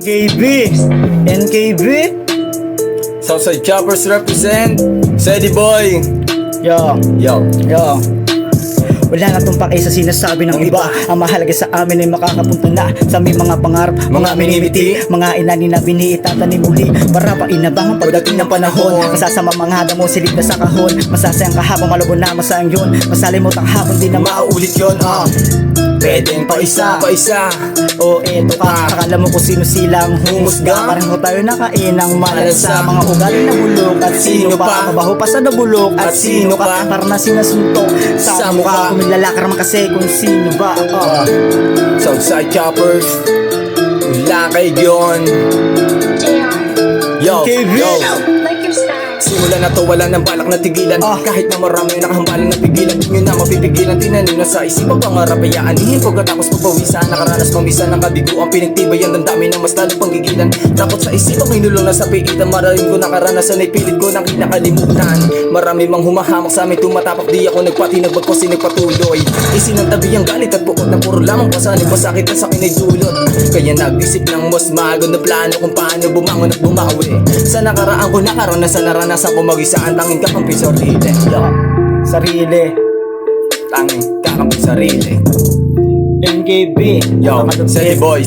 NKB Southside Choppers represent Sedi Boy. Yo Yo. Wala na tong pake sa sinasabi ng iba. Ang mahalaga sa amin ay makakapunta na sa aming mga pangarap, mga minimiti, mga inani na biniitatanim muli para pa inabang ang pagdating ng panahon. Masasama mga damo silid na sa kahon, masasayang kahapon malabo na masayang yun, masalimot ang hapon di na Mauulit yun, pwedeng pa isa. O eto ka, akala mo kung sino silang humusga. Pareho tayo nakainang malansa, mga ugali na bulok. At sino pa, mabaho pa sa nabulok. At sino ka, para na sinasuntok sa mukha. Kung nilalakar man kasi kung sino ba. Southside Choppers, wala kay Gion. Yo, yo. Like your style. Simula na to, wala nang balak na tigilan. Kahit na marami nakahambalan na pigilan, di nyo na mapipigilan. Tinanim na sa isipang pangarap ay aanihin. Pagkatapos pagpawisan, nakaranas pamisa ng kabiguan, pinagtibayan ng dami ng mas lalong panggigilan. Takot sa isipang minulong na sa piitan, maraming ko nakaranasan ay pilit ko nang kinakalimutan. Marami mang humahamak sa amin, tumatapak di ako nagpati, nagbagkos nagpatuloy. Isinantabi ang galit at bukod na puro lamang pasanin, masakit na sa akin ay dulot. Kaya nag-isip ng mas mago na plano kung paano bumangon at bumawi. Sa nakaraan ko nakaranasan, naranasan ko mag-isa, ang tanging kakampi sarili. Sarili Tanging kakampi sarili. NKB Yo, Sedi Boy.